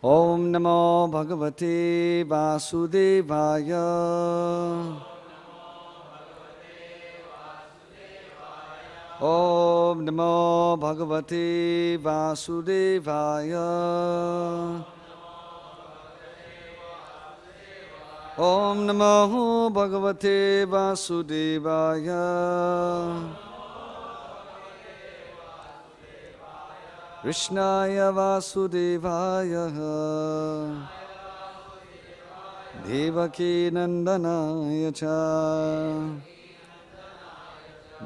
Om Namo Bhagavate Vasudevaya. Om Namo Bhagavate Vasudevaya. Om Namo Bhagavate Vasudevaya. Krishnaya Vasudevaya. Devaki Nandanaya Cha.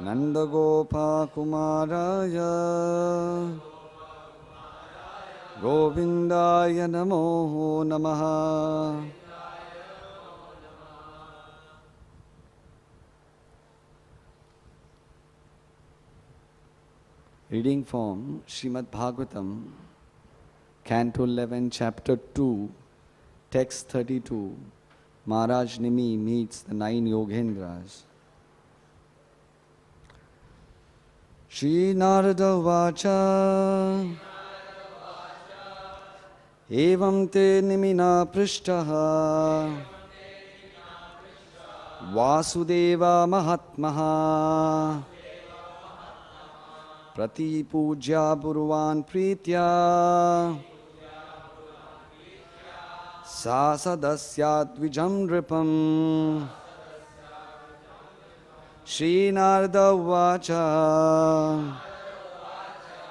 Nanda Gopa Kumaraya. Govindaya Namo Namaha. Reading from Srimad Bhagvatam, Canto 11, Chapter 2, Text 32. Maharaj Nimi meets the 9 Yogendras. Shri Narada Vacha Evam te nimina prishtaha Vasudeva Mahatmaha Prati Puja Purvan Pritya Sa Sadasyat Vijam Nripam Shri Narada Vacha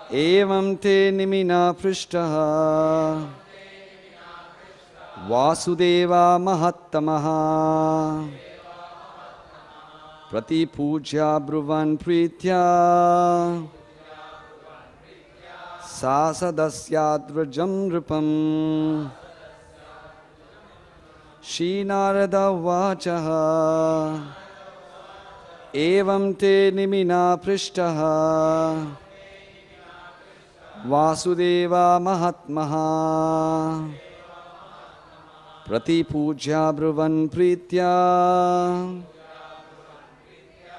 Evam te nimina prishtaha Vasudeva Mahattamaha Prati Puja Purvan Pritya Sa Sadasyat Vijam Nripam Shri Narada Vacha Evam te nimina prishtaha Vasudeva Mahatmaha Prati Puja Purvan Pritya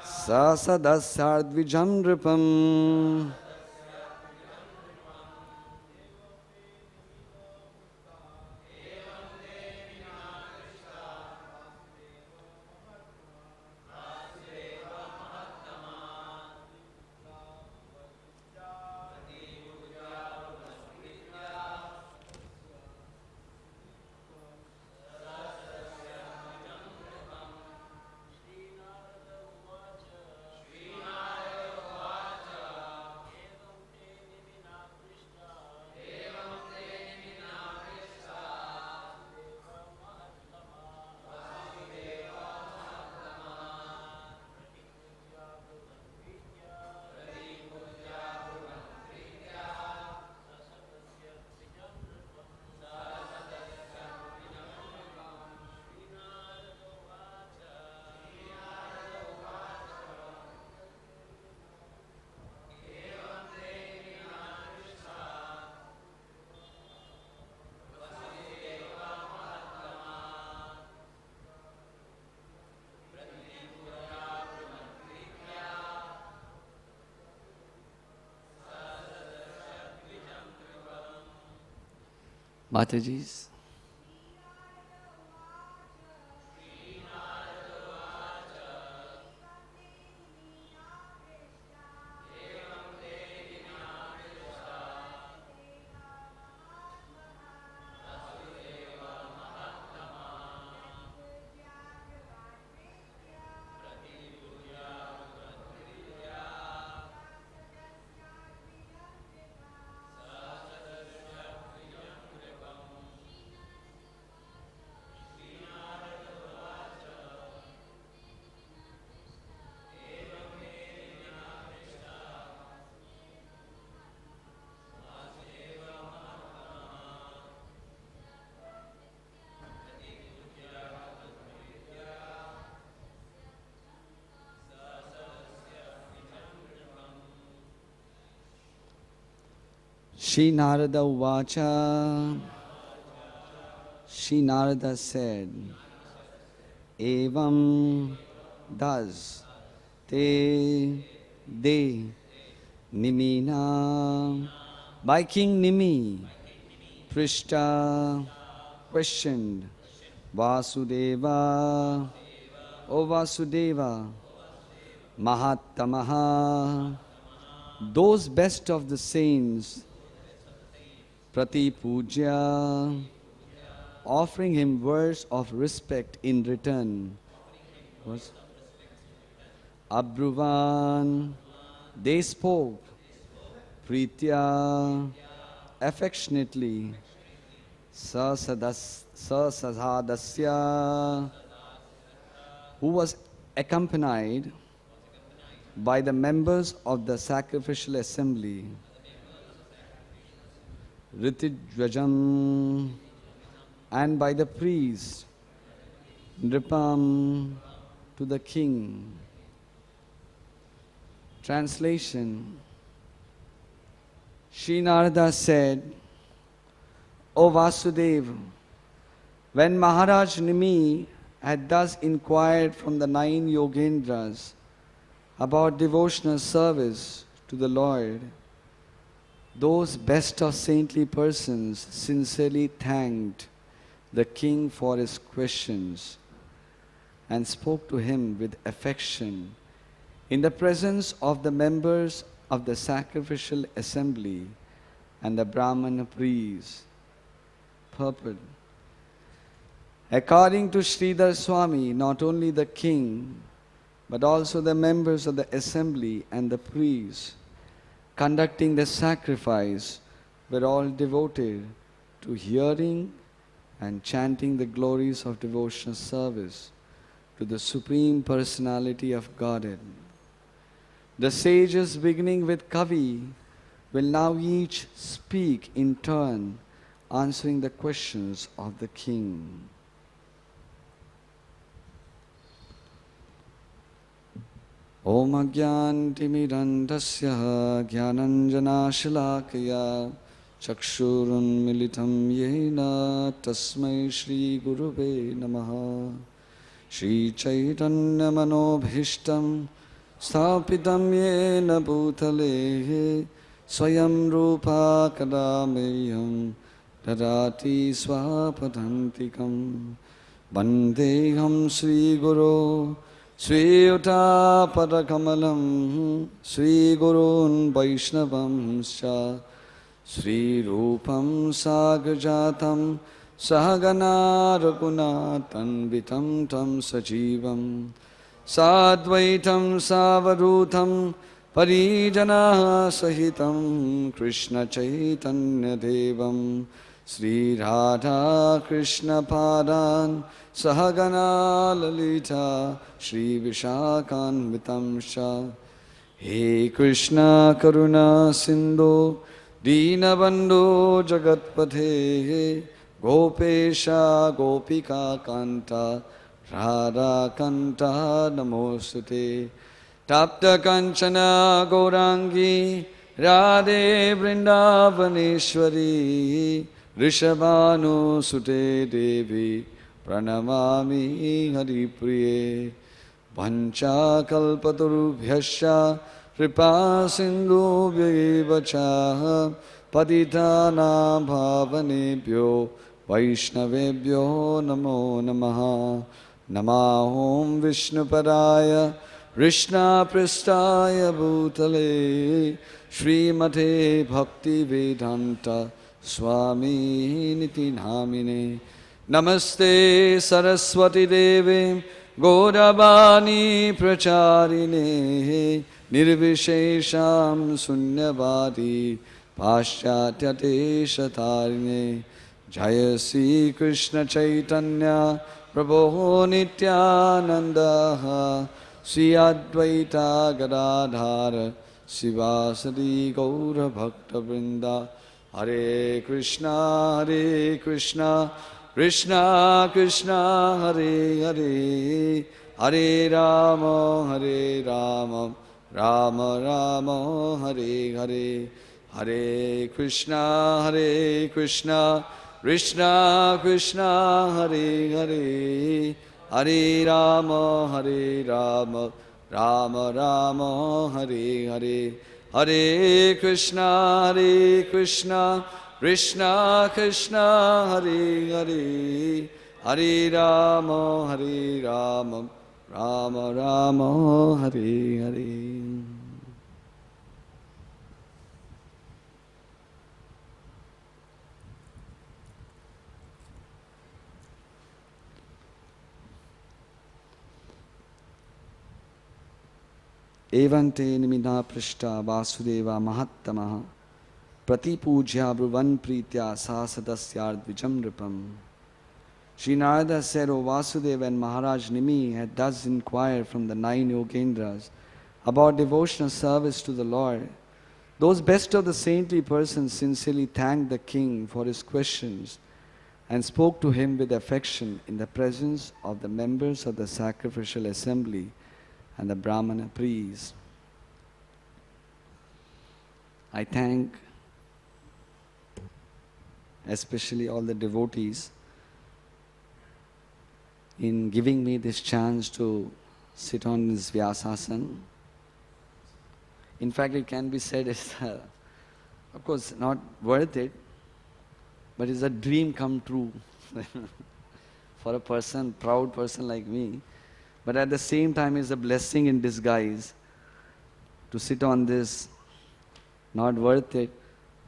Sa Sadasyat Vijam Nripam Matajis. Shri Narada Uvacha. Shri Narada said, Evam thus te de nimina, by King Nimi, Prishta questioned Vasudeva, O Vasudeva, Mahatamaha, those best of the saints, Prati Puja, offering him words of respect in return. Was Abruvan, they spoke, Pritya, affectionately, Sasadasya, who was accompanied by the members of the sacrificial assembly, Ritijvajam, and by the priest, Nripam, to the king. Translation. Sri Narada said, O Vasudeva, when Maharaj Nimi had thus inquired from the 9 Yogendras about devotional service to the Lord, those best of saintly persons sincerely thanked the king for his questions and spoke to him with affection in the presence of the members of the sacrificial assembly and the Brahmana priests. Purport. According to Sridhar Swami, not only the king, but also the members of the assembly and the priests conducting the sacrifice were all devoted to hearing and chanting the glories of devotional service to the Supreme Personality of Godhead. The sages, beginning with Kavi, will now each speak in turn, answering the questions of the king. Om Agyantimirandasya Gyananjanashalakaya Chakshurun Militam Yena Tasmai Shri Gurube Namaha Shri Chaitanya Manobhishtam Sthapitam Yena Bhutale Swayam Rupa Kadameyam Dadati Swapadantikam Bandeham Sri Guru Sri Uta Padakamalam Sri Gurun Vaishnavam Scha Sri Rupam Sagrajatam Sahagana Raghunathan Vitam Tam Sajivam Sadvaitam Savarutam Parijana Sahitam Krishna Chaitanya Devam Sri Radha Krishna Padan Sahagana Lalita Shri Vishakan Vitamsha He Krishna Karuna Sindhu Dinabandhu Jagatpathe Gopesha Gopika Kanta Radha Kanta Namosute Tapta Kanchana Gaurangi Radhe Vrindavaneshwari Rishabhanu Sute Devi Pranamami Haripriye Vancha Kalpatarubhyasya Kripa Sindhu Vyevacha Paditana Bhavanebhyo Vaishnavebhyo Namo Namaha Namahom Vishnupadaya Krishna Pristaya Bhutale Srimate Bhakti Vedanta Swami Niti Namine Namaste Saraswati Deve Gaurabani Pracharine Nirvishesham Sunyavadi Paschatya Shatarine Jaya Sri Krishna Chaitanya Prabhu Nityananda Sri Advaita Gadadhara Sivasadi Gaura Bhakta Vrinda Hare Krishna Krishna Krishna Hare Hare Hare Rama Rama Rama Hare Hare Hare Krishna Krishna Krishna Hare Hare Hare Rama Rama Rama Hare Hare Hare Krishna Krishna Krishna Hare Hare, Hare Rama, Rama Rama, Hare Hare. Evante nimina prishta vasudeva mahattamaha pratipujya bruvan pritya sahasadasyard vijamripam. Sri Narada said, O Vasudeva, and Maharaj Nimi had thus inquired from the 9 Yogendras about devotional service to the Lord. Those best of the saintly persons sincerely thanked the king for his questions and spoke to him with affection in the presence of the members of the sacrificial assembly and the Brahmana priests. I thank especially all the devotees in giving me this chance to sit on this Vyasasana. In fact, it can be said it's, of course, not worth it, but it's a dream come true for a person, proud person like me. But at the same time, it's a blessing in disguise to sit on this, not worth it,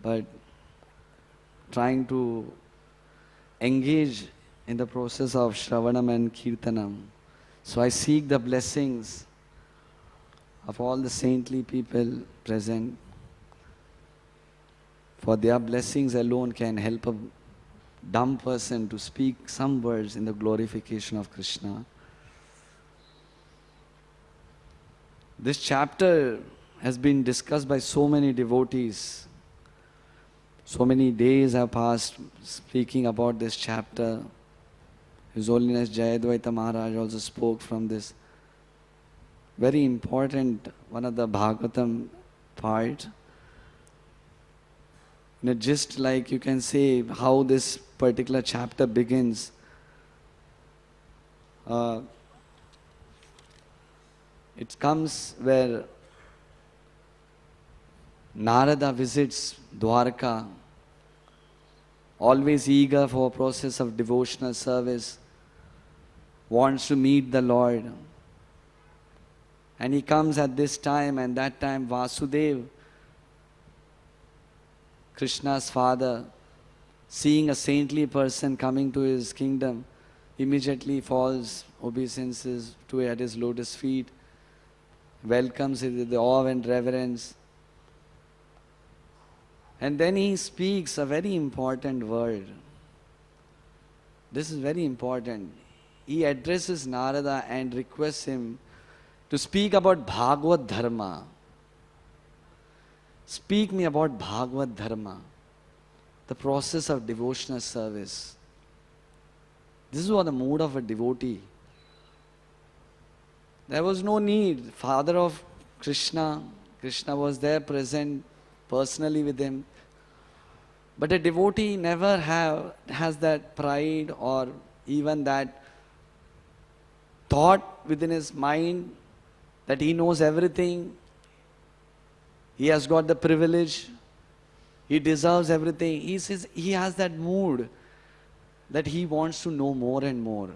but trying to engage in the process of Shravanam and Kirtanam. So I seek the blessings of all the saintly people present. For their blessings alone can help a dumb person to speak some words in the glorification of Krishna. This chapter has been discussed by so many devotees. So many days have passed speaking about this chapter. His Holiness Jayadvaita Maharaj also spoke from this very important, one of the Bhagavatam part. Just like you can say how this particular chapter begins. It comes where Narada visits Dwarka, always eager for a process of devotional service, wants to meet the Lord. And he comes at this time, and that time Vasudeva, Krishna's father, seeing a saintly person coming to his kingdom, immediately falls obeisances to at his lotus feet, welcomes it with awe and reverence. And then he speaks a very important word. This is very important. He addresses Narada and requests him to speak about Bhagavad Dharma. Speak me about Bhagavad Dharma, the process of devotional service. This is what the mood of a devotee. There was no need. Father of Krishna, Krishna was there present personally with him. But a devotee never has that pride or even that thought within his mind that he knows everything. He has got the privilege. He deserves everything. He says he has that mood that he wants to know more and more.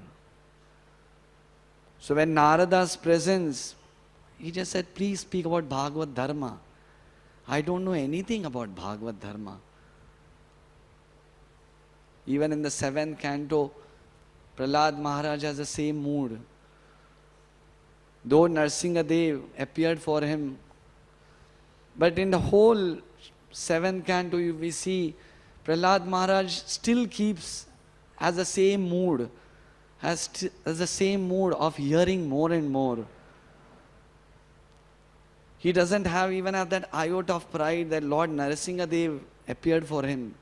So when Narada's presence, he just said, please speak about Bhagavad Dharma. I don't know anything about Bhagavad Dharma. Even in the 7th canto, Prahlad Maharaj has the same mood. Though Narsingadev appeared for him, but in the whole 7th canto, we see Prahlad Maharaj still has the same mood, has the same mood of hearing more and more. He doesn't even have that iota of pride that Lord Narasimhadev appeared for him.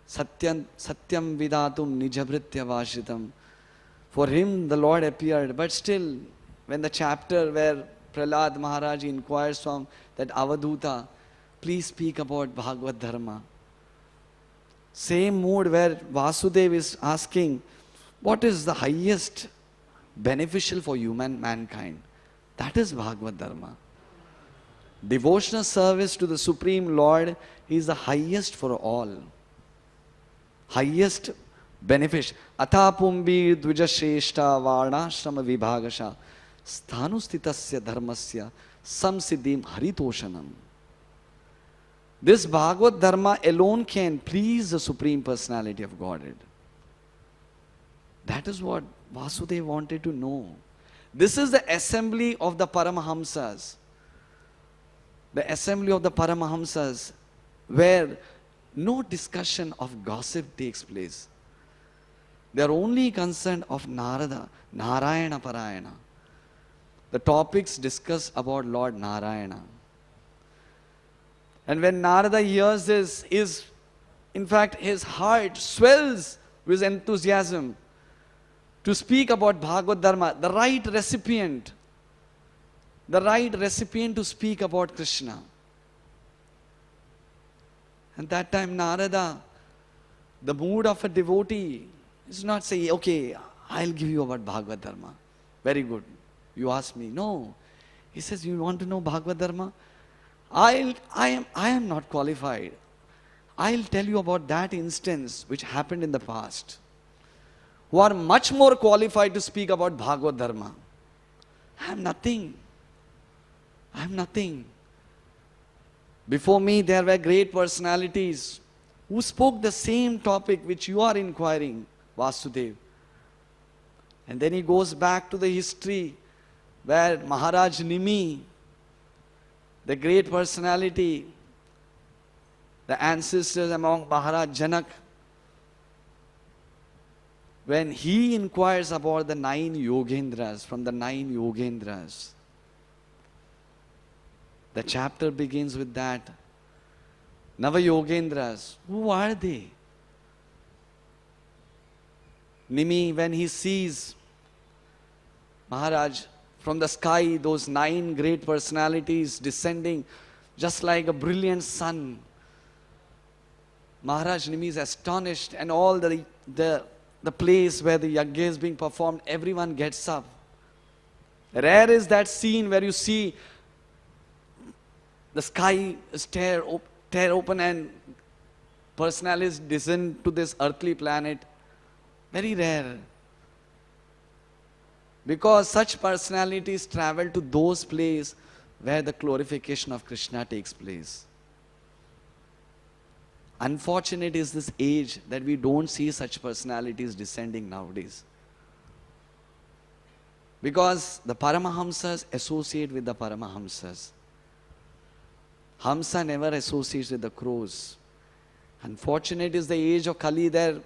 Satyam vidatum nijabritya vashitam. For him the Lord appeared, but still when the chapter where Prahlad Maharaj inquires from that Avaduta, please speak about Bhagavad Dharma. Same mood where Vasudeva is asking, what is the highest beneficial for mankind? That is Bhagavad Dharma. Devotional service to the Supreme Lord is the highest for all. highest benefic. Athapumbi dvijashreshta varnashrama vibhagasha sthanustitasya dharmasya samsiddhim haritoshanam. This Bhagavad Dharma alone can please the Supreme Personality of Godhead. That is what Vasudeva wanted to know. This is the assembly of the Paramahamsas. The assembly of the Paramahamsas, where no discussion of gossip takes place. They are only concerned of Narada, Narayana Parayana. The topics discuss about Lord Narayana. And when Narada hears this, in fact, his heart swells with enthusiasm to speak about Bhagavad Dharma, the right recipient to speak about Krishna. And that time Narada, the mood of a devotee, is not saying, okay, I'll give you about Bhagavad Dharma. Very good. You ask me. No. He says, you want to know Bhagavad Dharma? I am not qualified. I'll tell you about that instance which happened in the past, who are much more qualified to speak about Bhagavad Dharma. I am nothing. Before me there were great personalities who spoke the same topic which you are inquiring, Vasudeva. And then he goes back to the history where Maharaj Nimi, the great personality, the ancestors among Maharaj Janak, when he inquires about the 9 Yogendras, from the 9 Yogendras, the chapter begins with that. Nava Yogendras, who are they? Nimi, when he sees Maharaj from the sky, those 9 great personalities descending just like a brilliant sun, Maharaj Nimi is astonished, and all the place where the yajna is being performed, everyone gets up. Rare is that scene where you see the sky is tear open and personalities descend to this earthly planet. Very rare. Because such personalities travel to those places where the glorification of Krishna takes place. Unfortunate is this age that we don't see such personalities descending nowadays. Because the Paramahamsas associate with the Paramahamsas. Hamsa never associates with the crows. Unfortunate is the age of Kali, there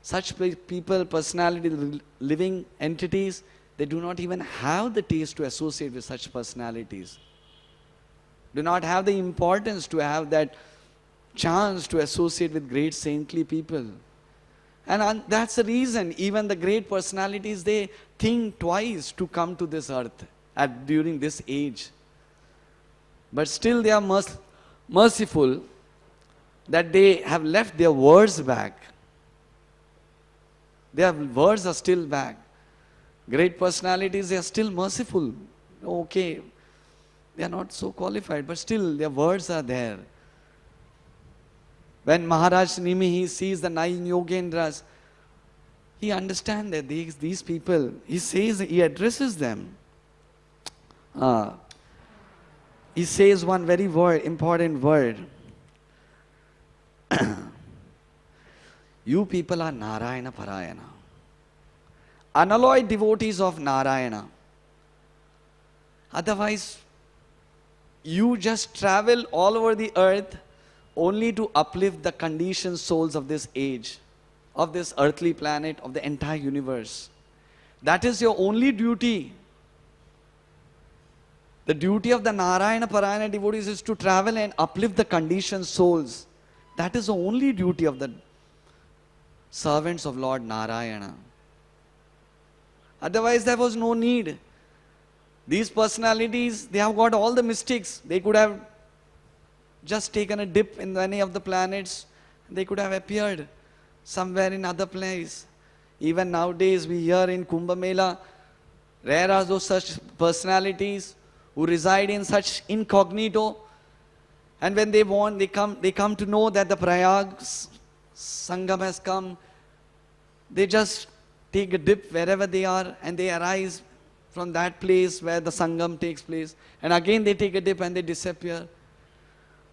such people, personality, living entities, they do not even have the taste to associate with such personalities. Do not have the importance to have that chance to associate with great saintly people. And that's the reason even the great personalities, they think twice to come to this earth during this age. But still they are merciful that they have left their words back. Their words are still back. Great personalities, they are still merciful. Okay, they are not so qualified, but still their words are there. When Maharaj Nimi, he sees the 9 Yogendras, he understands that these people, he addresses them. He says one very important word. You people are Narayana Parayana. Unalloyed devotees of Narayana. Otherwise, you just travel all over the earth only to uplift the conditioned souls of this age, of this earthly planet, of the entire universe. That is your only duty. The duty of the Narayana Parayana devotees is to travel and uplift the conditioned souls. That is the only duty of the servants of Lord Narayana. Otherwise, there was no need. These personalities, they have got all the mystics. They could have just taken a dip in any of the planets. They could have appeared somewhere in other place. Even nowadays, we hear in Kumbh Mela, rare are those such personalities who reside in such incognito. And when they want, they come to know that the Prayag Sangam has come, they just take a dip wherever they are and they arise from that place where the Sangam takes place. And again they take a dip and they disappear.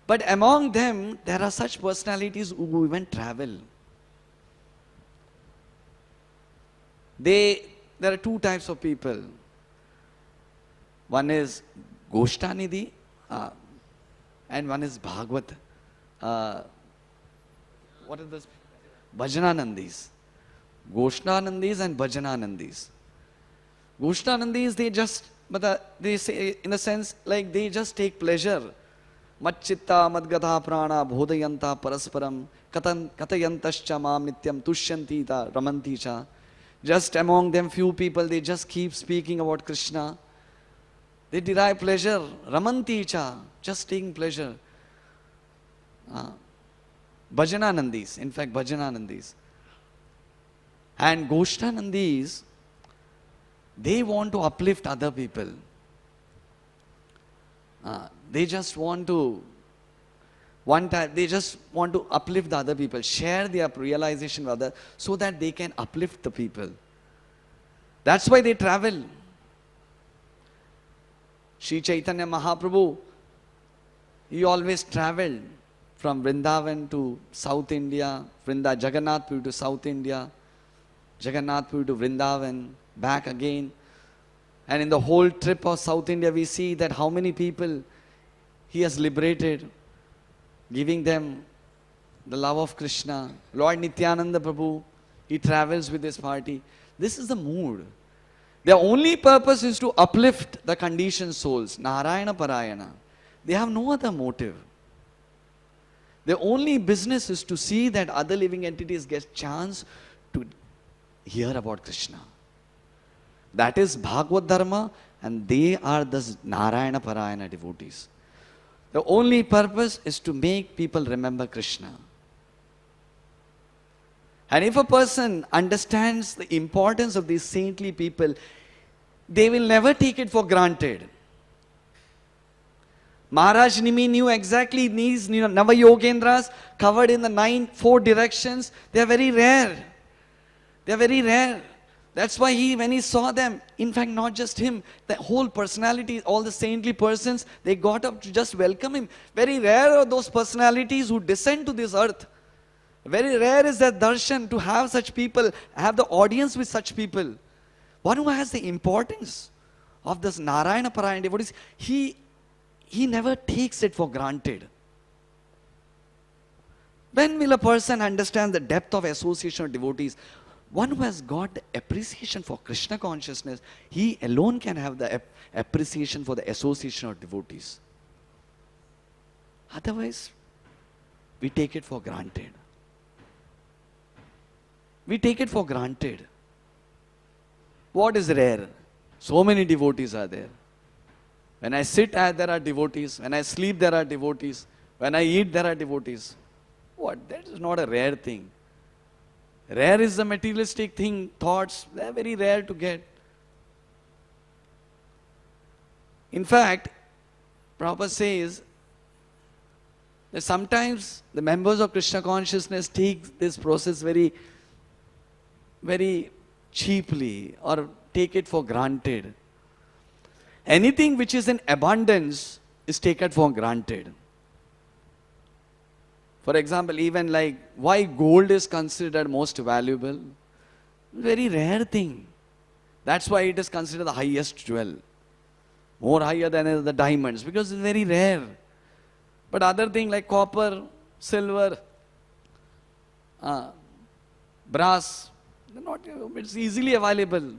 But among them, there are such personalities who even travel. There are two types of people. One is Goshtanidhi and one is Bhagvat. What are those? Bhajananandis. Goshtanandis and Bhajananandis. Goshtanandis, they say in a sense like they just take pleasure. Matchitta madgata prana bodhayanta parasparam katayantascha mam nityam tushyantita ramanticha. Just among them few people, they just keep speaking about Krishna. They derive pleasure. Ramanticha, just taking pleasure. Bhajananandis, in fact Bhajananandis. And Goshtanandis, they want to uplift other people. They just want to uplift the other people, share their realization with others so that they can uplift the people. That's why they travel. Sri Chaitanya Mahaprabhu, he always traveled from Vrindavan to South India, Jagannath Puri to South India, Jagannath Puri to Vrindavan, back again. And in the whole trip of South India, we see that how many people he has liberated, giving them the love of Krishna. Lord Nityananda Prabhu, he travels with his party. This is the mood. Their only purpose is to uplift the conditioned souls, Narayana Parayana. They have no other motive. Their only business is to see that other living entities get chance to hear about Krishna. That is Bhagavad Dharma, and they are the Narayana Parayana devotees. The only purpose is to make people remember Krishna. And if a person understands the importance of these saintly people, they will never take it for granted. Maharaj Nimi knew exactly these Nava-Yogendras covered in the four directions. They are very rare. They are very rare. That's why when he saw them, in fact not just him, the whole personality, all the saintly persons, they got up to just welcome him. Very rare are those personalities who descend to this earth. Very rare is that darshan, to have such people, have the audience with such people. One who has the importance of this Narayana Parayana devotees, he never takes it for granted. When will a person understand the depth of association of devotees? One who has got the appreciation for Krishna consciousness, he alone can have the appreciation for the association of devotees. Otherwise, we take it for granted. We take it for granted. What is rare? So many devotees are there. When I sit, there are devotees. When I sleep, there are devotees. When I eat, there are devotees. What? That is not a rare thing. Rare is the materialistic thing, thoughts. They are very rare to get. In fact, Prabhupada says that sometimes the members of Krishna consciousness take this process very, very cheaply or take it for granted. Anything which is in abundance is taken for granted. For example, even like why gold is considered most valuable? Very rare thing. That's why it is considered the highest jewel. More higher than the diamonds, because it's very rare. But other things like copper, silver, brass, it's easily available,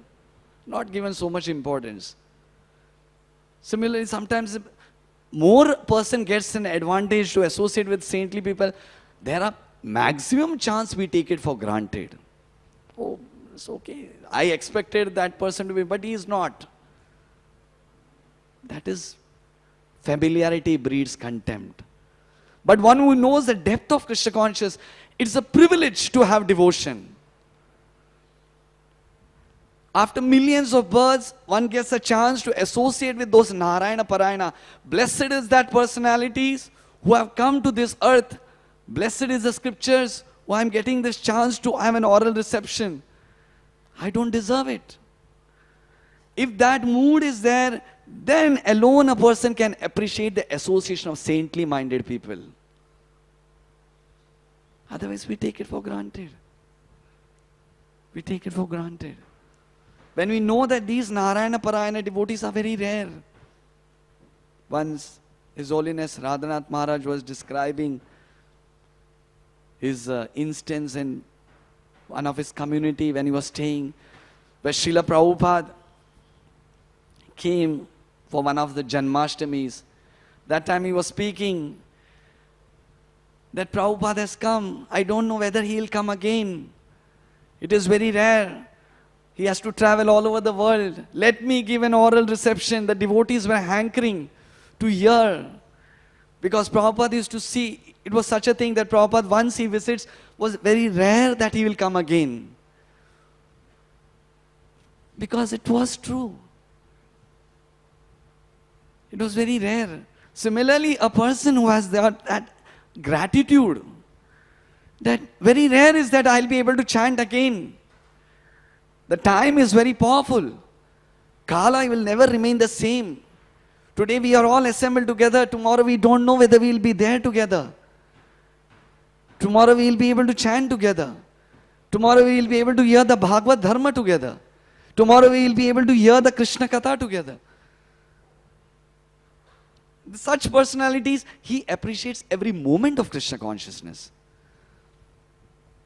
not given so much importance. Similarly, sometimes more person gets an advantage to associate with saintly people, there are maximum chance we take it for granted. Oh, it's okay. I expected that person to be, but he is not. That is, familiarity breeds contempt. But one who knows the depth of Krishna consciousness, it's a privilege to have devotion. After millions of births, one gets a chance to associate with those Narayana Parayana. Blessed is that personalities who have come to this earth. Blessed is the scriptures Oh, I'm getting this chance to have an oral reception. I don't deserve it. If that mood is there, then alone a person can appreciate the association of saintly minded people. Otherwise, we take it for granted. We take it for granted. When we know that these Narayana Parayana devotees are very rare. Once, His Holiness Radhanath Maharaj was describing his instance in one of his community when he was staying, where Srila Prabhupada came for one of the Janmashtamis. That time he was speaking that Prabhupada has come. I don't know whether he will come again. It is very rare. He has to travel all over the world. Let me give an oral reception. The devotees were hankering to hear. Because Prabhupada used to see, it was such a thing that Prabhupada, once he visits, was very rare that he will come again. Because it was true. It was very rare. Similarly, a person who has that gratitude, that very rare is that I'll be able to chant again. The time is very powerful. Kala will never remain the same. Today we are all assembled together. Tomorrow we don't know whether we will be there together. Tomorrow we will be able to chant together. Tomorrow we will be able to hear the Bhagavad Dharma together. Tomorrow we will be able to hear the Krishna Katha together. Such personalities, he appreciates every moment of Krishna consciousness.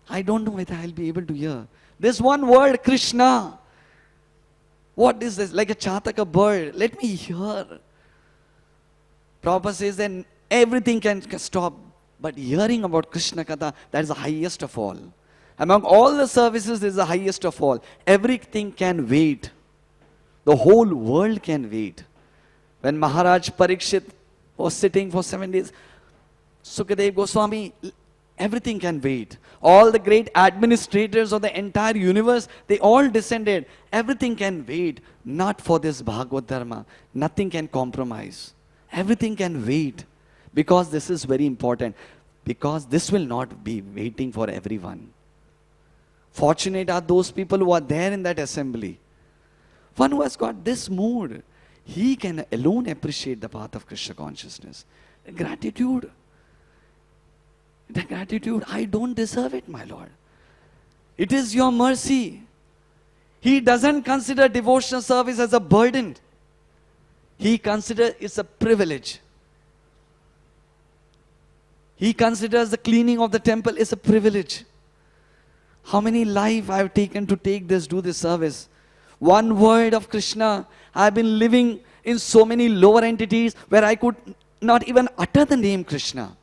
I don't know whether I'll be able to hear. This one word, Krishna. What is this? Like a chataka bird. Let me hear. Prabhupada says that everything can stop. But hearing about Krishna Katha, that is the highest of all. Among all the services, this is the highest of all. Everything can wait. The whole world can wait. When Maharaj Parikshit was sitting for 7 days, Sukadev Goswami, everything can wait. All the great administrators of the entire universe, they all descended. Everything can wait. Not for this Bhagavad Dharma. Nothing can compromise. Everything can wait. Because this is very important. Because this will not be waiting for everyone. Fortunate are those people who are there in that assembly. One who has got this mood, he can alone appreciate the path of Krishna consciousness. Gratitude. The gratitude, I don't deserve it, my Lord. It is your mercy. He doesn't consider devotional service as a burden. He considers it's a privilege. He considers the cleaning of the temple is a privilege. How many lives I have taken to do this service. One word of Krishna. I have been living in so many lower entities where I could not even utter the name Krishna.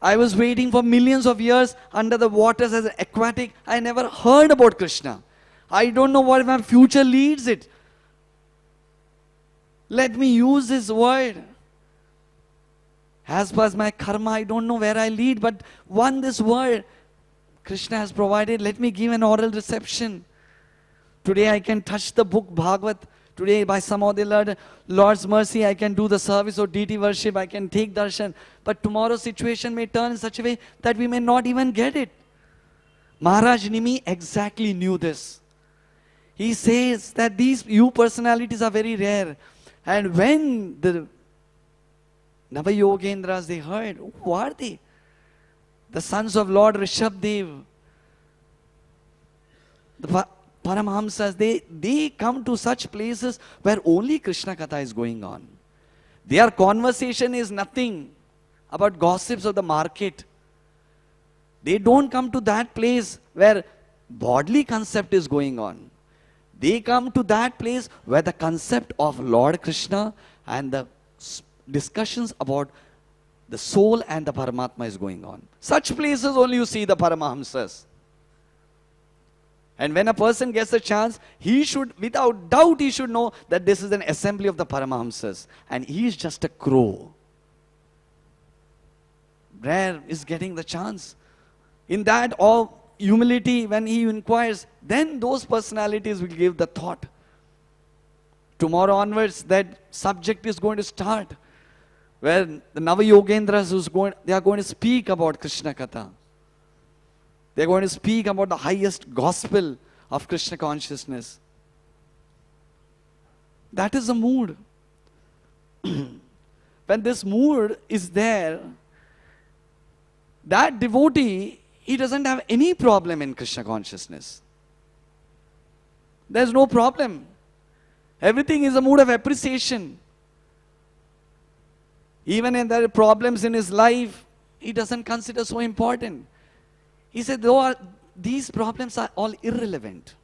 I was waiting for millions of years under the waters as an aquatic. I never heard about Krishna. I don't know what my future leads it. Let me use this word. As far as my karma, I don't know where I lead, but this word Krishna has provided. Let me give an oral reception. Today I can touch the book Bhagavad. Today, by some of the Lord's mercy, I can do the service of deity worship. I can take darshan. But tomorrow's situation may turn in such a way that we may not even get it. Maharaj Nimi exactly knew this. He says that these you personalities are very rare. And when the Navayogendras, they heard, who are they? The sons of Lord Rishabdev. The Paramahamsas, they come to such places where only Krishna Katha is going on. Their conversation is nothing about gossips of the market. They don't come to that place where bodily concept is going on. They come to that place where the concept of Lord Krishna and the discussions about the soul and the Paramatma is going on. Such places only you see the Paramahamsas. And when a person gets a chance, he should, without doubt, he should know that this is an assembly of the Paramahamsas. And he is just a crow. Rare is getting the chance. In that all humility, when he inquires, then those personalities will give the thought. Tomorrow onwards, that subject is going to start. Where the Navayogendras, they are going to speak about Krishna Katha. They're going to speak about the highest gospel of Krishna consciousness. That is the mood. When this mood is there, that devotee, he doesn't have any problem in Krishna consciousness. There's no problem. Everything is a mood of appreciation. Even if there are problems in his life, he doesn't consider so important. He said, these problems are all irrelevant.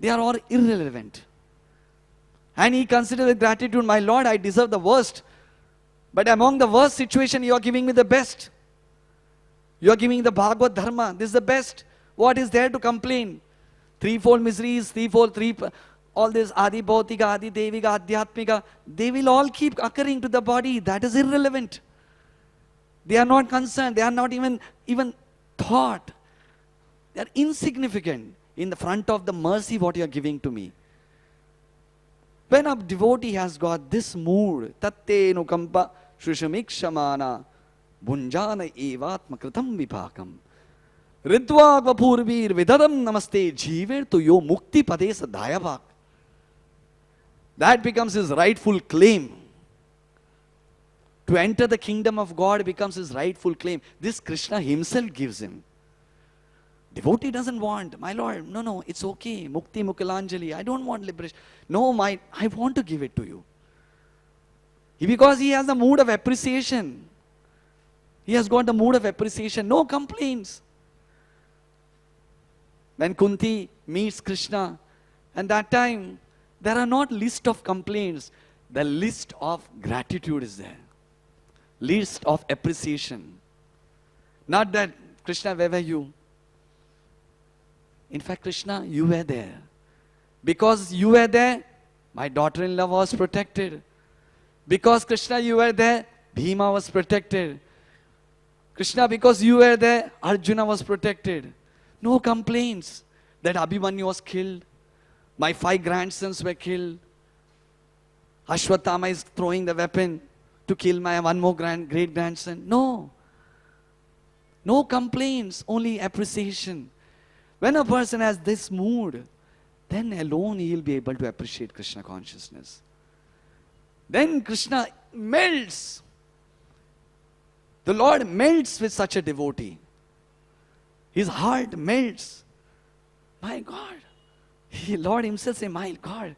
They are all irrelevant. And he considers with gratitude, my Lord, I deserve the worst. But among the worst situation, you are giving me the best. You are giving the Bhagavad Dharma. This is the best. What is there to complain? Threefold miseries, all this Adi Bhautika, Adi Devika, Adhyatmika, they will all keep occurring to the body. That is irrelevant. They are not concerned. They are not even thought. They are insignificant in the front of the mercy what you are giving to me. When a devotee has got this mood, tatte nukampa shushamikshamana bunjana evatma kritam vipakam ridva vapurvir vidadam namaste jiver to yo mukti pade sadhayavak. That becomes his rightful claim. To enter the kingdom of God becomes his rightful claim. This Krishna himself gives him. Devotee doesn't want, my Lord, no, it's okay. Mukti Mukalanjali, I don't want liberation. No, I want to give it to you. Because he has the mood of appreciation. He has got the mood of appreciation. No complaints. When Kunti meets Krishna, and that time, there are not list of complaints. The list of gratitude is there. List of appreciation. Not that, Krishna, where were you? In fact, Krishna, you were there. Because you were there, my daughter-in-law was protected. Because Krishna, you were there, Bhima was protected. Krishna, because you were there, Arjuna was protected. No complaints that Abhimanyu was killed. My 5 grandsons were killed. Ashwatthama is throwing the weapon to kill my one more great grandson. No. No complaints, only appreciation. When a person has this mood, then alone he will be able to appreciate Krishna consciousness. Then Krishna melts. The Lord melts with such a devotee. His heart melts. My God. Lord himself says, my God.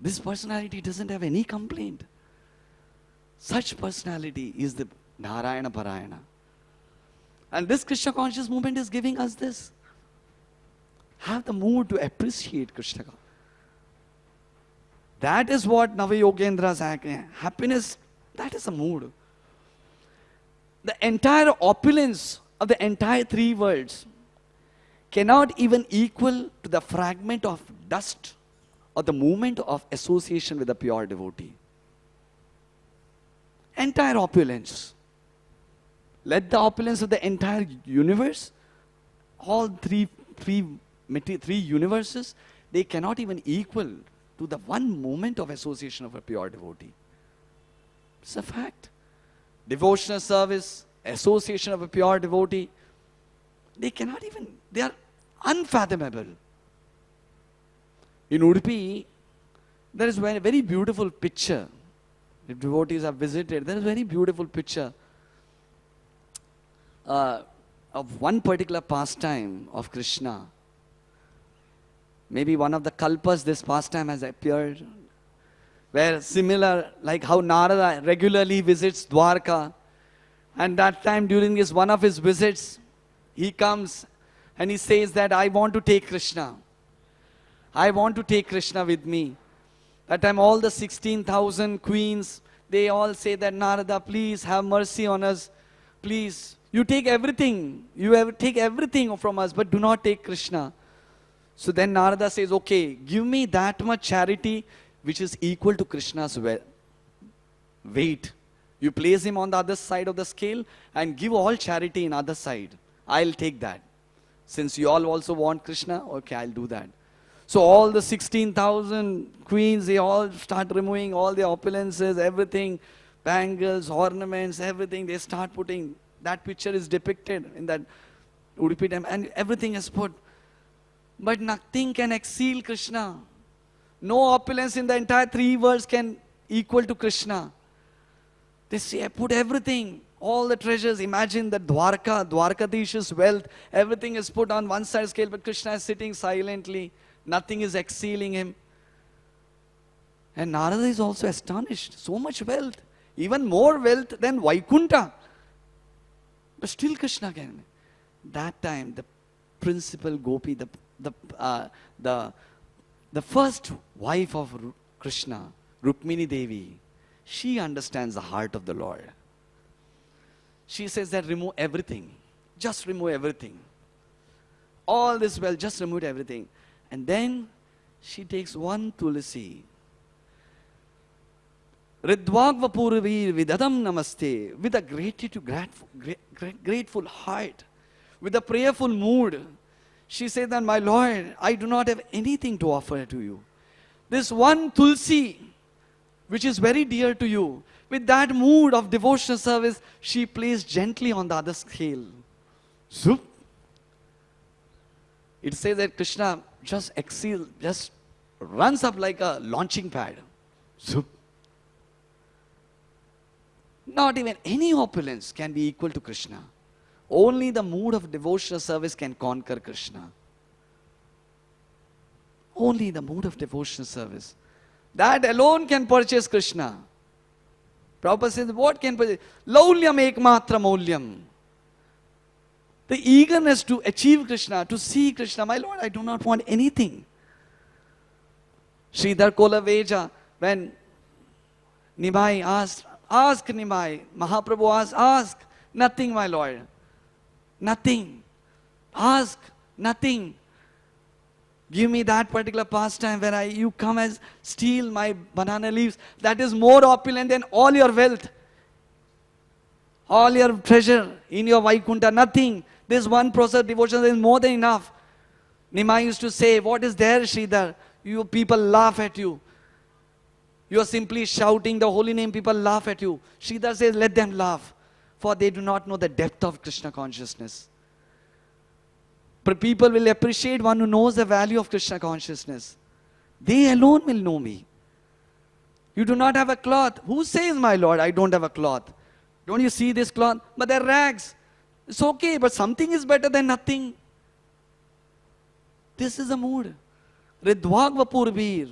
This personality doesn't have any complaint. Such personality is the Narayana Parayana. And this Krishna conscious movement is giving us this. Have the mood to appreciate Krishna. That is what Navayogendra's happiness, that is a mood. The entire opulence of the entire 3 worlds cannot even equal to the fragment of dust or the moment of association with a pure devotee. Entire opulence. Let the opulence of the entire universe, all three universes, they cannot even equal to the one moment of association of a pure devotee. It's a fact. Devotional service, association of a pure devotee, they cannot even, they are unfathomable. In Udupi, there is a very beautiful picture. If devotees have visited, there is a very beautiful picture of one particular pastime of Krishna. Maybe one of the kalpas this pastime has appeared, where similar, like how Narada regularly visits Dwarka, and that time during one of his visits, he comes and he says that I want to take Krishna. I want to take Krishna with me. That time all the 16,000 queens, they all say that Narada, please have mercy on us. Please, you take everything. Take everything from us, but do not take Krishna. So then Narada says, okay, give me that much charity which is equal to Krishna's weight. You place him on the other side of the scale and give all charity in other side. I'll take that. Since you all also want Krishna, okay, I'll do that. So all the 16,000 queens, they all start removing all the opulences, everything, bangles, ornaments, everything. They start putting that picture is depicted in that Udupi temple, and everything is put. But nothing can exceed Krishna. No opulence in the entire three worlds can equal to Krishna. They say, I put everything, all the treasures. Imagine the Dwarkadish's wealth. Everything is put on one side scale, but Krishna is sitting silently. Nothing is exceeding him. And Narada is also astonished. So much wealth. Even more wealth than Vaikunta. But still Krishna can. That time, the principal Gopi, the first wife of Krishna, Rukmini Devi, she understands the heart of the Lord. She says that remove everything. Just remove everything. All this wealth, just remove everything. And then she takes one tulsi. Ridvagva Purvi Vidadam Namaste. With a grateful heart. With a prayerful mood. She said that, my Lord, I do not have anything to offer to you. This one tulsi, which is very dear to you, with that mood of devotional service, she placed gently on the other scale. Zoop. It says that Krishna just runs up like a launching pad. Zoop. Not even any opulence can be equal to Krishna. Only the mood of devotional service can conquer Krishna. Only the mood of devotional service. That alone can purchase Krishna. Prabhupada says, what can purchase? Laulyam ekmatra maulyam. The eagerness to achieve Krishna, to see Krishna. My Lord, I do not want anything. Sridhar Kolaveja, when Nimai asked, ask Nimai. Mahaprabhu ask. Nothing, my Lord. Nothing. Ask. Nothing. Give me that particular pastime where you come as steal my banana leaves. That is more opulent than all your wealth. All your treasure in your Vaikunta. Nothing. This one process of devotion is more than enough. Nimai used to say, what is there, Sridhar? You people laugh at you. You are simply shouting the holy name. People laugh at you. Sridhar says, let them laugh. For they do not know the depth of Krishna consciousness. But people will appreciate one who knows the value of Krishna consciousness. They alone will know me. You do not have a cloth. Who says, my Lord, I don't have a cloth? Don't you see this cloth? But they're rags. It's okay, but something is better than nothing. This is the mood. Ridvagva Purbir.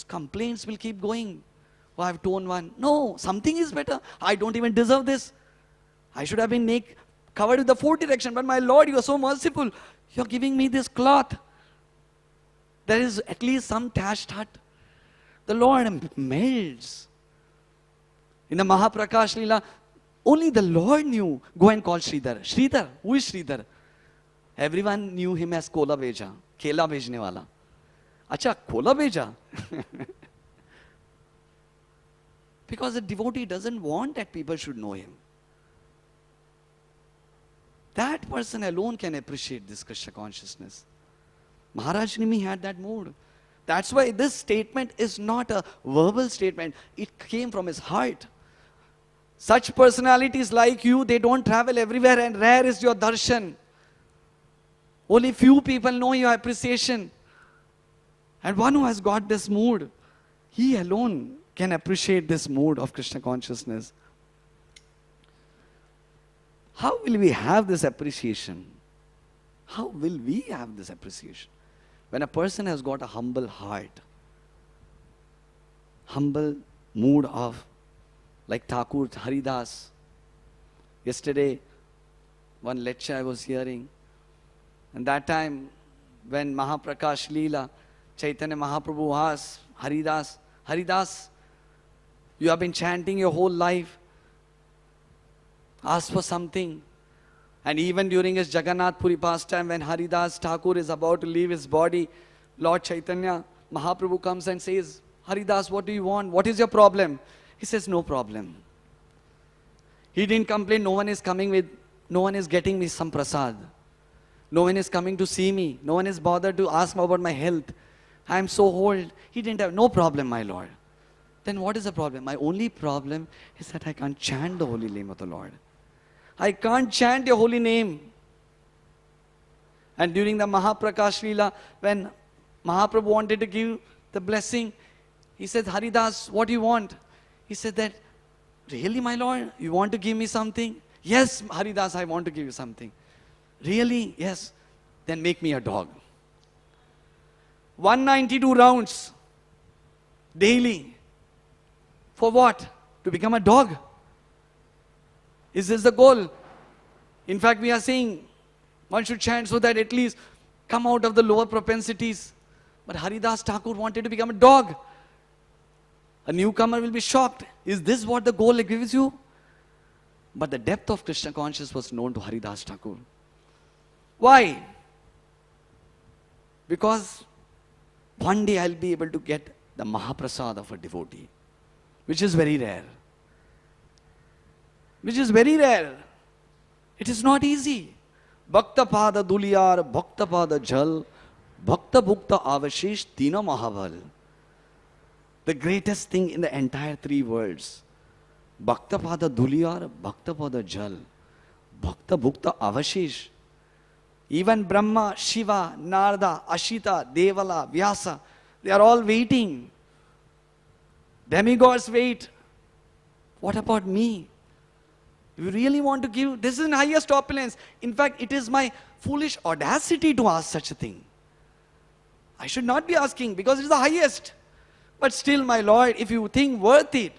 Complaints will keep going. Oh, I've torn one. No, something is better. I don't even deserve this. I should have been covered with the fourth direction. But my Lord, you are so merciful. You are giving me this cloth. There is at least some thatched hut. The Lord melts. In the Mahaprakash Leela, only the Lord knew. Go and call Sridhar. Sridhar, who is Sridhar? Everyone knew him as Kola Beja. Kela bhejne wala. Acha, Kola Beja? Because the devotee doesn't want that people should know him. That person alone can appreciate this Krishna consciousness. Maharaj Nimi had that mood. That's why this statement is not a verbal statement. It came from his heart. Such personalities like you, they don't travel everywhere, and rare is your darshan. Only few people know your appreciation. And one who has got this mood, he alone can appreciate this mood of Krishna consciousness. How will we have this appreciation? How will we have this appreciation? When a person has got a humble heart, humble mood of, like Thakur Haridas. Yesterday, one lecture I was hearing, and that time when Mahaprakash Leela, Chaitanya Mahaprabhu asked Haridas, Haridas, you have been chanting your whole life. Ask for something. And even during his Jagannath Puri pastime, when Haridas Thakur is about to leave his body, Lord Chaitanya Mahaprabhu comes and says, Haridas, what do you want? What is your problem? He says, no problem. He didn't complain, no one is getting me some prasad. No one is coming to see me. No one is bothered to ask me about my health. I am so old. He didn't have no problem, my Lord. Then what is the problem? My only problem is that I can't chant the holy name of the Lord. I can't chant your holy name. And during the Mahaprakash Leela, when Mahaprabhu wanted to give the blessing, he said, Haridas, what do you want? He said that, really, my Lord, you want to give me something? Yes, Haridas, I want to give you something. Really? Yes. Then make me a dog. 192 rounds daily. For what? To become a dog. Is this the goal? In fact, we are saying one should chant so that at least come out of the lower propensities. But Haridas Thakur wanted to become a dog. A newcomer will be shocked. Is this what the goal gives you? But the depth of Krishna consciousness was known to Haridas Thakur. Why? Because one day I'll be able to get the Mahaprasad of a devotee, which is very rare. Which is very rare. It is not easy. Bhakta pada duliyar, bhakta pada jal, bhakta bhukta avashish, tina mahabal. The greatest thing in the entire three worlds. Bhakta pada duliyar, bhakta pada jal, bhakta bhukta avashish. Even Brahma, Shiva, Narada, Ashita, Devala, Vyasa, they are all waiting. Demigods wait. What about me? You really want to give? This is the highest opulence. In fact, it is my foolish audacity to ask such a thing. I should not be asking because it is the highest. But still, my Lord, if you think worth it,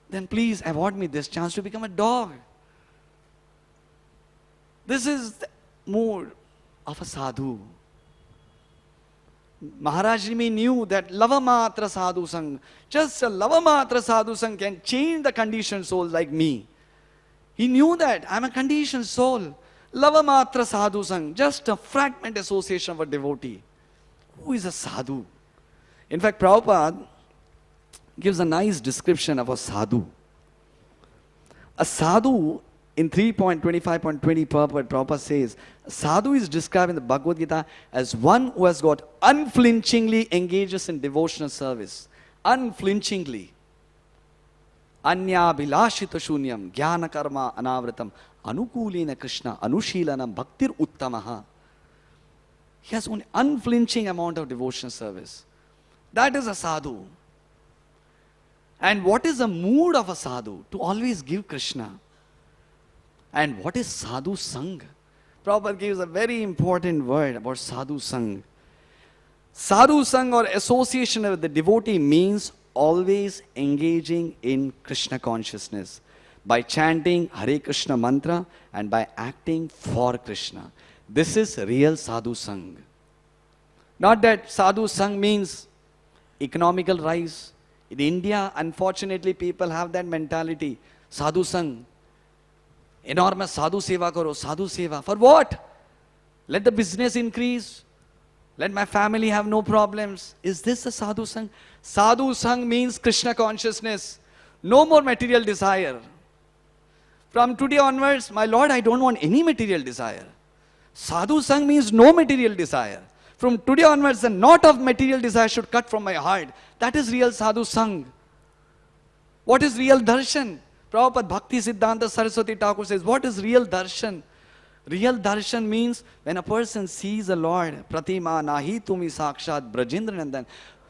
then please award me this chance to become a dog. This is the mood of a sadhu. Maharaj Rimi knew that lavamatra sadhu sang, just a lavamatra sadhu sang can change the conditioned soul like me. He knew that I am a conditioned soul. Lavamatra sadhu sang, just a fragment association of a devotee. Who is a sadhu? In fact, Prabhupada gives a nice description of a sadhu. A sadhu in 3.25.20 Prabhupada says, sadhu is described in the Bhagavad Gita as one who has got unflinchingly engages in devotional service. Unflinchingly. Anya bilashita shunyam jnana karma anavratam anukulena Krishna anushilanam bhaktir uttamaha. He has an unflinching amount of devotional service. That is a sadhu. And what is the mood of a sadhu? To always give Krishna. And what is sadhu sang? Prabhupada gives a very important word about sadhu sang. Sadhu sang or association with the devotee means always engaging in Krishna consciousness by chanting Hare Krishna mantra and by acting for Krishna. This is real sadhu sang. Not that sadhu sang means economical rise. In India, unfortunately, people have that mentality. Sadhu sang. Enormous sadhu seva karo, sadhu seva. For what? Let the business increase. Let my family have no problems. Is this a sadhu sang? Sadhu sang means Krishna consciousness. No more material desire. From today onwards, my Lord, I don't want any material desire. Sadhu sang means no material desire. From today onwards, the knot of material desire should cut from my heart. That is real sadhu sang. What is real darshan? Prabhupada Bhakti Siddhanta Saraswati Thakur says, what is real darshan? Real darshan means when a person sees the Lord, Pratima Nahi Tumi Sakshat Brajendra Nandan.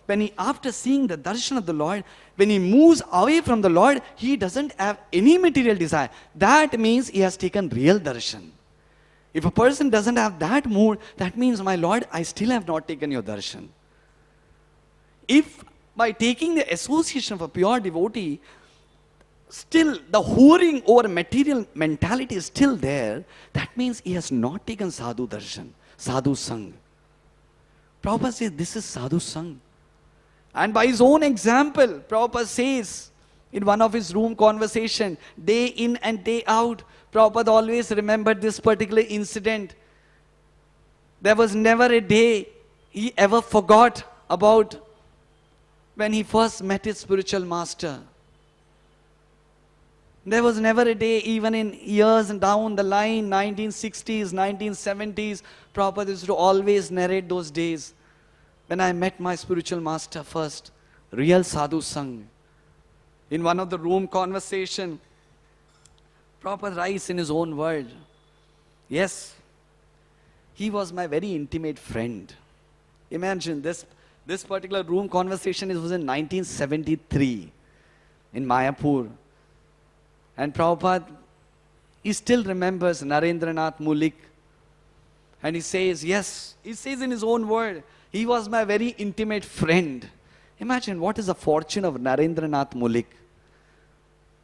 When he, after seeing the darshan of the Lord, when he moves away from the Lord, he doesn't have any material desire. That means he has taken real darshan. If a person doesn't have that mood, that means, my Lord, I still have not taken your darshan. If by taking the association of a pure devotee, still the whoring over material mentality is still there, that means he has not taken sadhu darshan, sadhu sang. Prabhupada says this is sadhu sang. And by his own example, Prabhupada says in one of his room conversation, day in and day out, Prabhupada always remembered this particular incident. There was never a day he ever forgot about when he first met his spiritual master. There was never a day, even in years down the line, 1960s, 1970s, Prabhupada used to always narrate those days. When I met my spiritual master first, real sadhu sang. In one of the room conversation, Prabhupada writes in his own word, yes, he was my very intimate friend. Imagine this particular room conversation was in 1973 in Mayapur. And Prabhupada, he still remembers Narendranath Mulik. And he says, yes, he says in his own word, he was my very intimate friend. Imagine what is the fortune of Narendranath Mulik.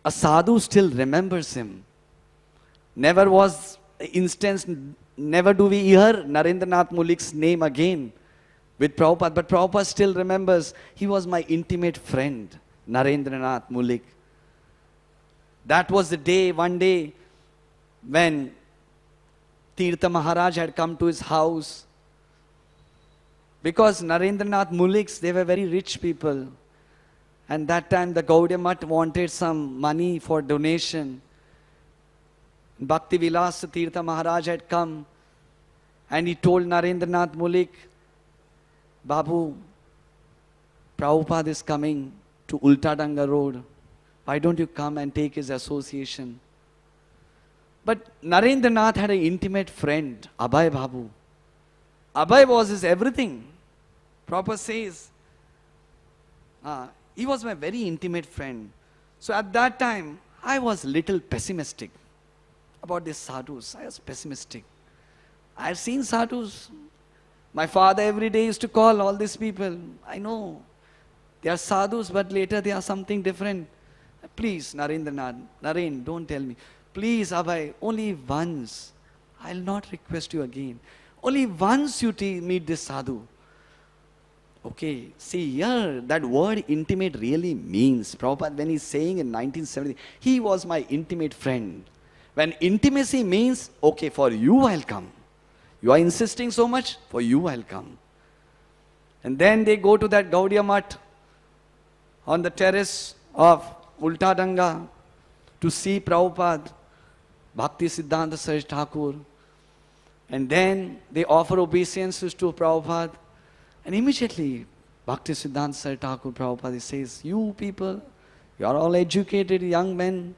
A sadhu still remembers him. Never was instance, never do we hear Narendranath Mulik's name again with Prabhupada. But Prabhupada still remembers, he was my intimate friend, Narendranath Mulik. That was the day, one day, when Tirtha Maharaj had come to his house. Because Narendranath Muliks, they were very rich people. And that time the Gaudiya Math wanted some money for donation. Bhakti Vilas Tirtha Maharaj had come and he told Narendranath Mulik, Babu, Prabhupada is coming to Ultadanga Road. Why don't you come and take his association? But Narendranath had an intimate friend, Abhay Babu. Abhay was his everything. Prabhupada says, he was my very intimate friend. So at that time, I was little pessimistic about these sadhus. I was pessimistic. I have seen sadhus. My father every day used to call all these people. I know they are sadhus, but later they are something different. Please, Narendranath, Naren, don't tell me. Please, Abhay, only once. I'll not request you again. Only once you meet this sadhu. Okay, see here, that word intimate really means, Prabhupada, when he's saying in 1970, he was my intimate friend. When intimacy means, okay, for you I'll come. You are insisting so much, for you I'll come. And then they go to that Gaudiya Math on the terrace of Ultadanga to see Prabhupada, Bhakti Siddhanta Saraj Thakur. And then they offer obeisances to Prabhupada. And immediately, Bhakti Siddhanta Saraj Thakur Prabhupada says, you people, you are all educated young men.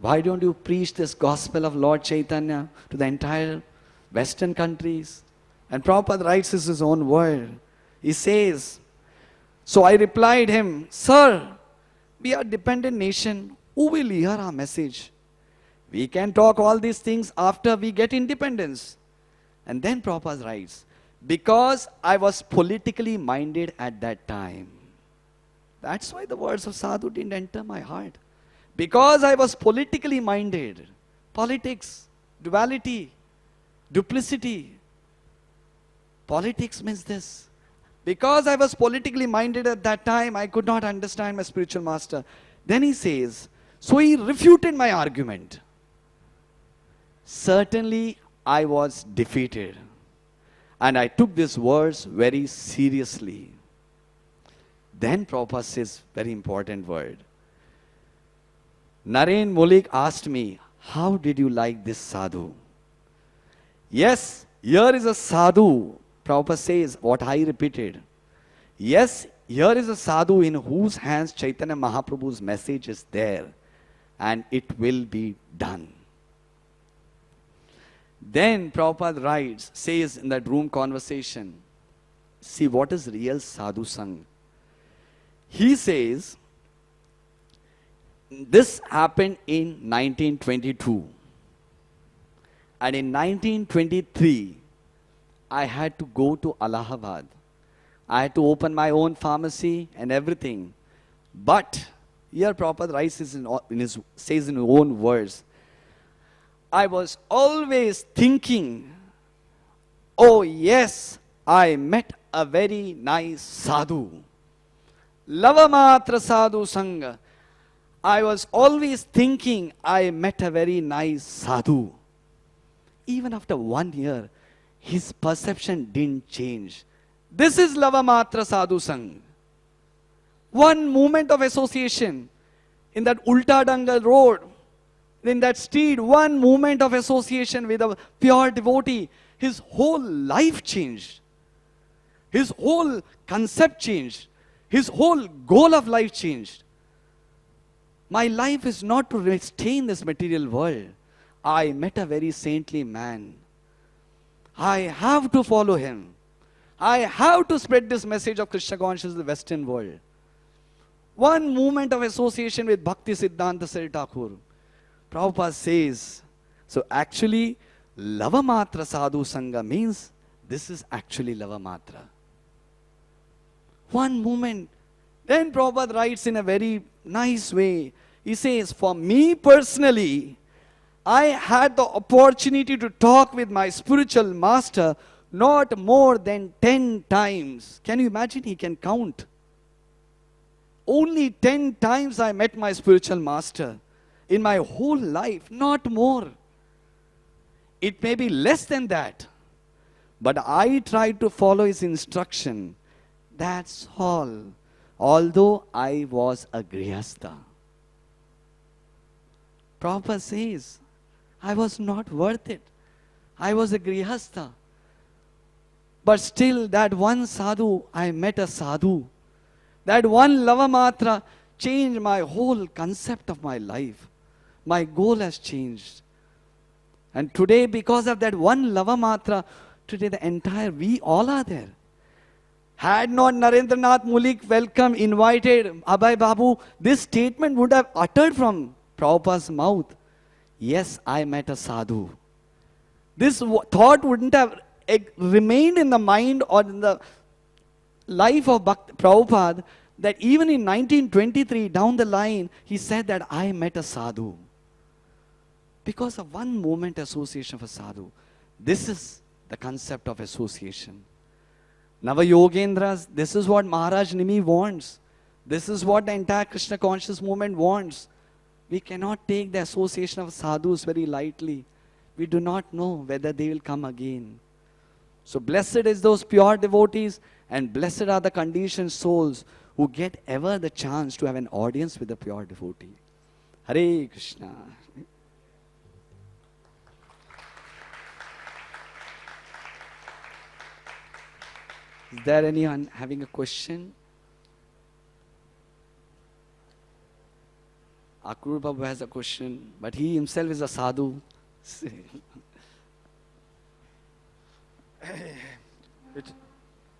Why don't you preach this gospel of Lord Chaitanya to the entire Western countries? And Prabhupada writes his own word. He says, so I replied him, sir, we are a dependent nation. Who will hear our message? We can talk all these things after we get independence. And then Prabhupada writes, because I was politically minded at that time. That's why the words of sadhu didn't enter my heart. Because I was politically minded. Politics, duality, duplicity. Politics means this. Because I was politically minded at that time, I could not understand my spiritual master. Then he says, so he refuted my argument. Certainly, I was defeated. And I took these words very seriously. Then Prabhupada says, very important word. Naren Mulik asked me, how did you like this sadhu? Yes, here is a sadhu. Prabhupada says, what I repeated. Yes, here is a sadhu in whose hands Chaitanya Mahaprabhu's message is there. And it will be done. Then Prabhupada writes, says in that room conversation, see what is real sadhu sang. He says, this happened in 1922. And in 1923, I had to go to Allahabad. I had to open my own pharmacy and everything. But here Prabhupada writes says in his own words, I was always thinking, oh yes, I met a very nice sadhu. Lavamatra sadhu sangha. I was always thinking I met a very nice sadhu. Even after 1 year, his perception didn't change. This is Lavamatra sadhu sangha. One moment of association in that Ultadanga road, in that street, one moment of association with a pure devotee, his whole life changed. His whole concept changed. His whole goal of life changed. My life is not to stay in this material world. I met a very saintly man. I have to follow him. I have to spread this message of Krishna consciousness to the Western world. One moment of association with Bhakti Siddhanta Sri Thakur. Prabhupada says, so actually, Lava Matra Sadhu Sangha means this is actually Lava Matra. One moment. Then Prabhupada writes in a very nice way. He says, for me personally, I had the opportunity to talk with my spiritual master not more than 10 times. Can you imagine? He can count. Only 10 times I met my spiritual master in my whole life, not more. It may be less than that, but I tried to follow his instruction. That's all. Although I was a grihastha. Prabhupada says, I was not worth it. I was a grihastha. But still, that one sadhu, I met a sadhu. That one Lava Matra changed my whole concept of my life. My goal has changed. And today, because of that one Lava Matra, today the entire, we all are there. Had not Narendranath Mulik welcomed, invited Abhay Babu, this statement would have uttered from Prabhupada's mouth. Yes, I met a sadhu. This thought wouldn't have remained in the mind or in the life of Prabhupada, that even in 1923, down the line, he said that I met a sadhu. Because of one moment association of a sadhu. This is the concept of association. Nava Yogendras, this is what Maharaj Nimi wants. This is what the entire Krishna conscious movement wants. We cannot take the association of sadhus very lightly. We do not know whether they will come again. So blessed is those pure devotees, and blessed are the conditioned souls who get ever the chance to have an audience with a pure devotee. Hare Krishna. Is there anyone having a question? Akrur Babu has a question, but he himself is a sadhu.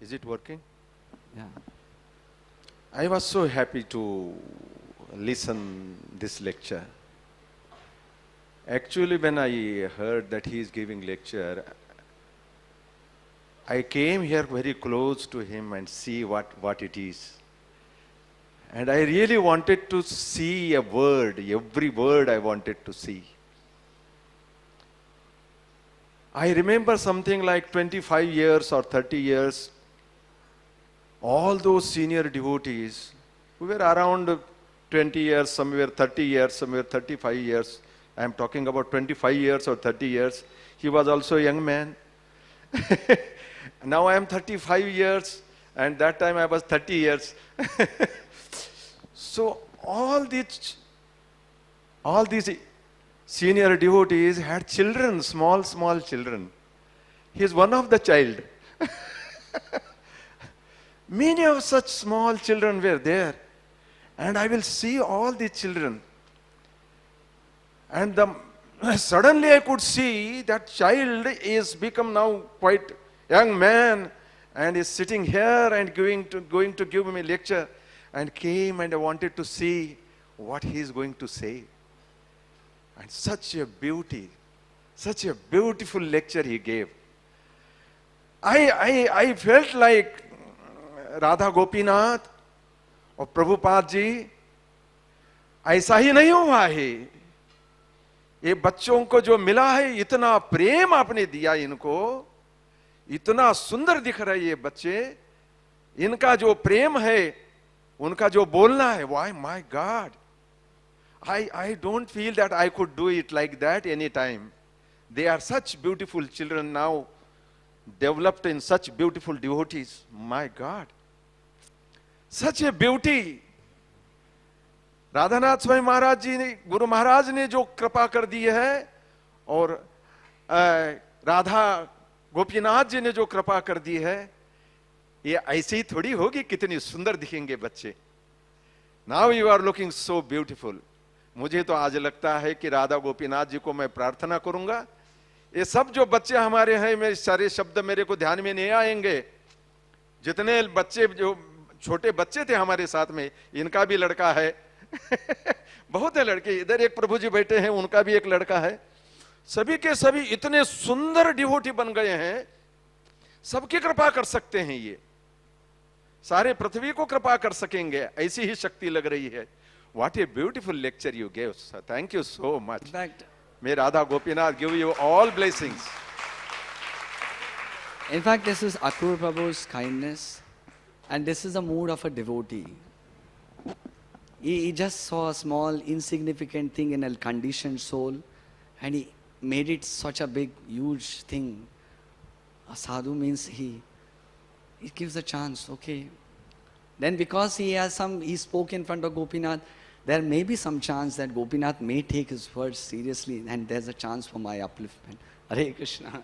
Is it working? Yeah. I was so happy to listen this lecture. Actually, when I heard that he is giving lecture, I came here very close to him and see what it is. And I really wanted to see a word, every word I wanted to see. I remember something like 25 years or 30 years, all those senior devotees who were around 20 years, some were 30 years, some were 35 years. I am talking about 25 years or 30 years. He was also a young man. Now I am 35 years, and that time I was 30 years. So all these senior devotees had children, small children. He is one of the child. Many of such small children were there. And I will see all the children. And suddenly I could see that child is become now quite young man and is sitting here and going to give me a lecture, and came and I wanted to see what he is going to say. And such a beautiful lecture he gave. I felt like Radha Gopinath और प्रभुपाद जी ऐसा ही नहीं हुआ है. ये बच्चों को जो मिला है, इतना प्रेम आपने दिया इनको, इतना सुंदर दिख रहे ये बच्चे, इनका जो प्रेम है, उनका जो बोलना है, why my God, I don't feel that I could do it like that any time. They are such beautiful children now, developed in such beautiful devotees. My God, such a beauty. Radhanath Swami Maharaj जी ने, गुरु महाराज ने जो कृपा कर दी है, और राधा गोपीनाथ जी ने जो कृपा कर दी है, ये ऐसे ही थोड़ी होगी. कितनी सुंदर दिखेंगे बच्चे. Now you are looking so beautiful. मुझे तो आज लगता है कि राधा गोपीनाथ जी को मैं प्रार्थना करूंगा, ये सब जो बच्चे हमारे हैं, मेरे सारे शब्द मेरे को ध्यान में नहीं आएंगे, जितने बच्चे जो छोटे बच्चे थे हमारे साथ में, इनका भी लड़का है बहुत है लड़के, इधर एक प्रभु जी बैठे हैं, उनका भी एक लड़का है, सभी के सभी इतने सुंदर डिवोटी बन गए हैं, सबकी कृपा कर सकते हैं, ये सारे पृथ्वी को कृपा कर सकेंगे, ऐसी ही शक्ति लग रही है। What a beautiful lecture you gave, sir. Thank you so much. In fact, May Radha Gopinath give you all blessings. this is Akrur Prabhu's kindness, and this is the mood of a devotee. He just saw a small, insignificant thing in a conditioned soul, and he made it such a big, huge thing. A sadhu means he gives a chance, okay. Then because he spoke in front of Gopinath, there may be some chance that Gopinath may take his words seriously, and there's a chance for my upliftment. Hare Krishna.